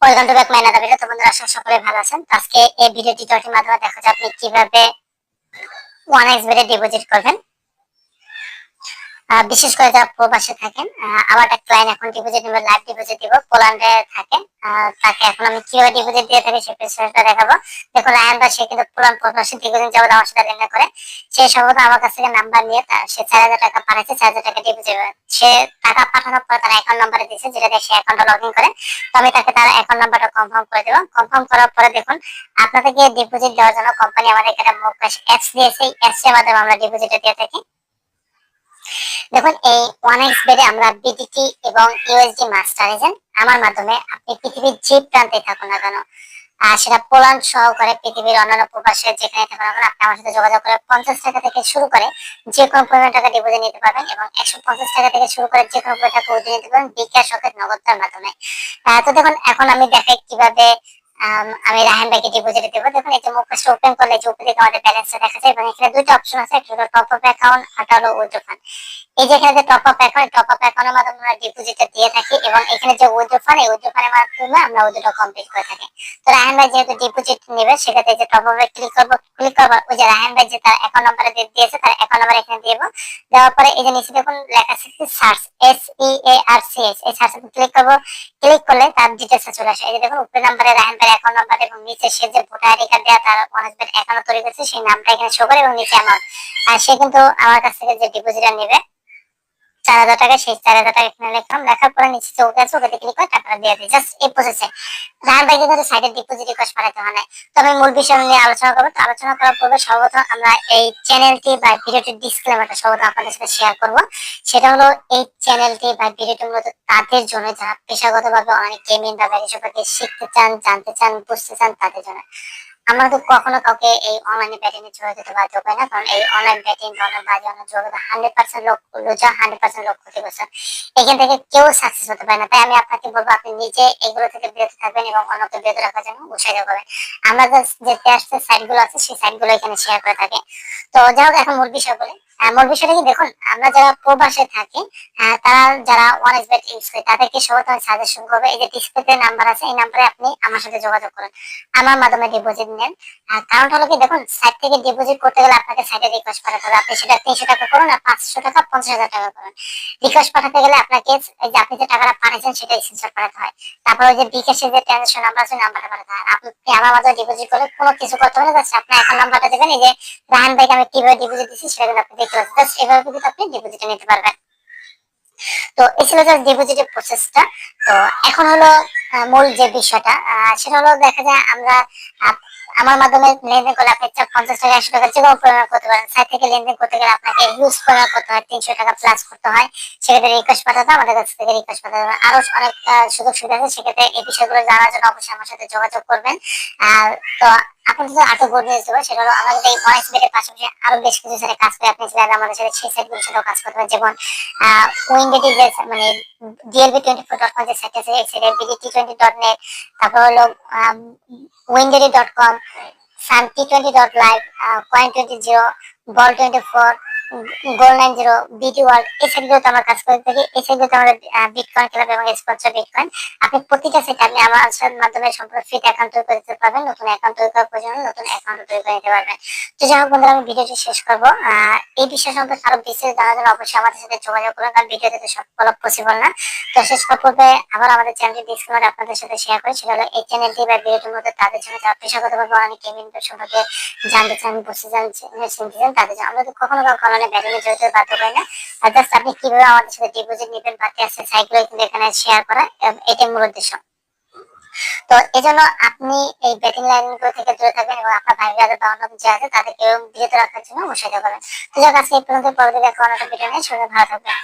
Welcome to back my another video. তো বন্ধুরা, আশা করি সকলে ভালো আছেন। তো আজকে এই ভিডিও টিউটোরিয়ালের মাধ্যমে দেখা যাবে আপনি কিভাবে 1x বেটে ডিপোজিট করবেন। বিশেষ করে যারা প্রবাসে থাকেন, আমার একটা ক্লায়েন্ট এখন ডিপোজিট নেবে, লাইভ ডিপোজিট দিব, পোল্যান্ডে থাকে। তাকে এখন আমি কিভাবে ডিপোজিট দিয়ে থাকি সেই প্রসেসটা দেখাবো। দেখুন, রায়হান ভাই সে কিন্তু পুরান প্রবাসী, দীর্ঘদিন যাবত আমার সাথে লেনদেন করে। সে সম্ভবত আমার কাছ থেকে নাম্বার নিয়ে সে 4,000 টাকা পাঠাচ্ছে, 4,000 টাকা ডিপোজিট। সে টাকা পাঠানোর পর তার অ্যাকাউন্ট নাম্বারে দিয়েছে, যেটা দিয়ে সে অ্যাকাউন্টে লগ ইন করে। তো আমি তাকে তার অ্যাকাউন্ট নাম্বারটা কনফার্ম করে দেবো। কনফার্ম করার পরে দেখুন, আপনাদেরকে ডিপোজিট দেওয়ার জন্য কোম্পানি আমাদের একটা মোকাশ অ্যাপস দিয়েছে। এই অ্যাপসের মাধ্যমে আমরা ডিপোজিটটা দিয়ে থাকি। দেখুন, এই 1x বেডে আমরা বিটিটি এবং ইউএসডি মাস্টারাইজেন আমার মাধ্যমে আপনি পৃথিবীর যে প্রান্তে থাকুন না কেন, সেটা পোল্যান্ড সহকারে পৃথিবীর অন্যান্য প্রবাসে যেখানে থাকুন না কেন, আপনি আমার সাথে যোগাযোগ করে 50 টাকা থেকে শুরু করে যে কোনো পরিমাণ টাকা ডিপোজিট নিতে পারবেন এবং 150 টাকা থেকে শুরু করে যে কোনো পরিমাণ টাকা উঠিয়ে নিতে পারবেন বিকাশ নগদ নগদের মাধ্যমে। তো দেখুন, এখন আমি দেখাই কিভাবে আমি রায়হান ভাইকে ডিপোজিট দেবো। দেখুন, এই যে মুখটা ওপেন করলে যে উপরে আমাদের ব্যালেন্সটা দেখা যায় এবং এখানে দুটো অপশন আছে, একটা হলো টপ আপ অ্যাকাউন্ট, একটা হলো উইথড্র ফান্ড। এই যে এখানে যে top up account, top up অ্যাকাউন্টের মাধ্যমে আমরা ডিপোজিটটা দিয়ে থাকি এবং এখানে যে উইথড্র ফান্ড, এই উইথড্র ফান্ডের মাধ্যমে আমরা উইথড্র কমপ্লিট করে থাকি। তো রায়হান ভাই যেহেতু ডিপোজিট নেবে, সেক্ষেত্রে যে টপ আপে ক্লিক করবো, ক্লিক করবার ওই যে রায়হান ভাই যে তার অ্যাকাউন্ট নাম্বার দিয়েছে, তার অ্যাকাউন্ট নাম্বার এখানে দেবো। দেওয়ার পরে এই যে নিচে দেখুন লেখা আছে সার্চ, SEARCH, এই সার্চে ক্লিক করবো। ক্লিক করলে তার ডিটেলসে চলে আসে। এই যে দেখুন, উপরে নাম্বারে রায়হান ভাইয়ের অ্যাকাউন্ট নাম্বার এবং নিচে সে যে ভোটার আইডি কার্ড দেওয়া তার অনেক অ্যাকাউন্ট তৈরি করেছে সেই নামটা এখানে শো করে এবং নিচে অ্যামাউন্ট। আর সে কিন্তু আমার কাছ থেকে যে ডিপোজিটটা নেবে 4,000 টাকা, সেই 4,000 টাকা এখানে লিখলাম। লেখার পরে নিচে যে ওকে আছে, ওকে ক্লিক করে টাকাটা দিয়ে দিই। জাস্ট এই প্রসেসে রায়হান ভাইকে কিন্তু সাইডে ডিপোজিট রিকোয়েস্ট পাঠাতে হয় না। তো আমি মূল বিষয় নিয়ে আলোচনা করবো। তো আলোচনা করার পূর্বে সর্বপ্রথম আমরা এই চ্যানেলটি বা ভিডিওটির ডিসক্লেমারটা সর্বপ্রথম আপনাদের সাথে শেয়ার করবো। সেটা হলো, এই চ্যানেলটি বা ভিডিওটি মূলত তাদের জন্য যারা পেশাগতভাবে অনেক গেমিং বা ব্যাপারে সম্পর্কে শিখতে চান, জানতে চান, বুঝতে চান, তাদের জন্য। আমরা তো কখনো কাউকে এই অনলাইনে ব্যাটিং এ জড়িয়ে দিতে বাধ্য করি না, কারণ এই অনলাইন ব্যাটিং বা অনলাইন বাজি অনলাইন জড়িত 100% লোক লুজার, 100% লোক ক্ষতিগ্রস্ত। এখান থেকে কেউ সাকসেস হতে পারে না। তাই আমি আপনাকে বলবো, আপনি নিজে এগুলো থেকে বিরত থাকবেন এবং অন্যকে বিরত রাখার জন্য উৎসাহিত করবেন। আমরা যে টেস্ট সাইট গুলো আছে সেই সাইট গুলো এখানে শেয়ার করে থাকি। তো যাই হোক, এখন মূল বিষয় বলি। মূল বিষয়টা কি, দেখুন, আমরা যারা প্রবাসে থাকি, তারা যারা 1x বেট ইউজ করে, তাদেরকে সর্বপ্রথম সাজেশন করবে, এই যে ডিসপ্লেতে নাম্বার আছে, এই নাম্বারে আপনি আমার সাথে যোগাযোগ করুন, আমার মাধ্যমে ডিপোজিট নেন। কারণ হলো কি, দেখুন, সাইট থেকে ডিপোজিট করতে গেলে আপনাকে সাইটে রিকোয়েস্ট পাঠাতে হবে। আপনি সেটা 300 টাকা করুন আর 500 টাকা, 50,000 টাকা করুন। রিকোয়েস্ট পাঠাতে গেলে আপনাকে এই যে আপনি যে টাকাটা পাঠাচ্ছেন সেটা স্ক্রিনশট পাঠাতে হয়। তারপর ওই যে বিকাশের যে ট্রানজাকশন নাম্বার আছে, নাম্বারটা পাঠাতে হয়। আপনি আমার মাধ্যমে ডিপোজিট করলে কোনো কিছু করতে হবে না, জাস্ট আপনার অ্যাকাউন্ট নাম্বারটা দেবেন। এই যে রাহান ভাইকে আমি কিভাবে ডিপোজিট দিচ্ছি সেটা কিন্তু আপনি দেখতে পাচ্ছেন। জাস্ট এভাবে কিন্তু আপনি ডিপোজিট নিতে পারবেন। তো এই ছিল জাস্ট ডিপোজিটের প্রসেসটা। তো এখন হলো মূল যে বিষয়টা, সেটা হলো, দেখা যায় আমরা আমার মাধ্যমে লেনদেন করলে আপনি 50 টাকা, 100 টাকা যে কোনো পরিমাণ করতে পারেন। সাইট থেকে লেনদেন করতে গেলে আপনাকে হিউজ পরিমাণ করতে হয়, 300 টাকা প্লাস করতে হয়। সেক্ষেত্রে রিকোয়েস্ট পাঠাতে আমাদের কাছ থেকে রিকোয়েস্ট পাঠাতে হবে। আরো অনেক সুযোগ সুবিধা আছে। সেক্ষেত্রে এই বিষয়গুলো জানার জন্য অবশ্যই আমার সাথে যোগাযোগ করবেন। আর তো আপনার যদি আরো গুড নিউজ দেবো, সেটা হলো আমাদের এই ওয়াইস বেডের পাশাপাশি আরো বেশ কিছু সাথে কাজ করে আপনি চাইলে আমাদের সাথে সেই সাইটগুলোর সাথেও কাজ করতে পারেন। যেমন উইন্ডেডি যে মানে DLB24.com যে সাইট আছে, এই সাইটে BDT20.net, তারপর হলো windery.com, sun20.live, coin20, ball24, gold90, BT world, এই সাইটগুলোতে আমার কাজ করে থাকি। এই সাইটগুলোতে আমাদের বিটকয়েন ক্লাব এবং স্পন্সর বিটকয়েন। আপনি প্রতিটা সাইটে আপনি আমার মাধ্যমে সম্পূর্ণ ফ্রি অ্যাকাউন্ট তৈরি করে দিতে পারবেন। নতুন অ্যাকাউন্ট তৈরি করার প্রয়োজন হলে নতুন অ্যাকাউন্ট তৈরি করে নিতে পারবেন। তো যাই হোক বন্ধুরা, আমি ভিডিওটি শেষ করবো। এই বিষয় সম্পর্কে আরো বিস্তারিত জানার জন্য অবশ্যই আমাদের সাথে যোগাযোগ করুন, কারণ ভিডিওতে তো সব বলা পসিবল না। তো শেষ করার পূর্বে আবার আমাদের চ্যানেলটি ডিসক্লেমার আপনাদের সাথে শেয়ার করি। সেটা হলো, এই চ্যানেলটি বা ভিডিওটির মধ্যে তাদের জন্য যারা পেশাগতভাবে অনেক গেমিং সম্পর্কে জানতে চান, বুঝতে চান, চিনতে চান, তাদের জন্য। আমরা তো কখনো অনলাইনে ব্যাটিংয়ে জড়িত বাধ্য করি না। আর জাস্ট আপনি কিভাবে আমাদের সাথে ডিপোজিট নেবেন বা আছে সাইটগুলো কিন্তু এখানে শেয়ার করা, এটাই মূল উদ্দেশ্য। তো এই জন্য আপনি এই ব্যাটিং লাইনগুলো থেকে দূরে থাকবেন এবং আপনার ভাই ব্রাদার বা অন্য যে আছে তাদেরকে বিরত রাখার জন্য উৎসাহিত করবেন। তো যাক, আজকে এই পর্যন্ত, পরবর্তী দেখা অন্য ভিডিও নিয়ে সবাই ভালো থাকবেন।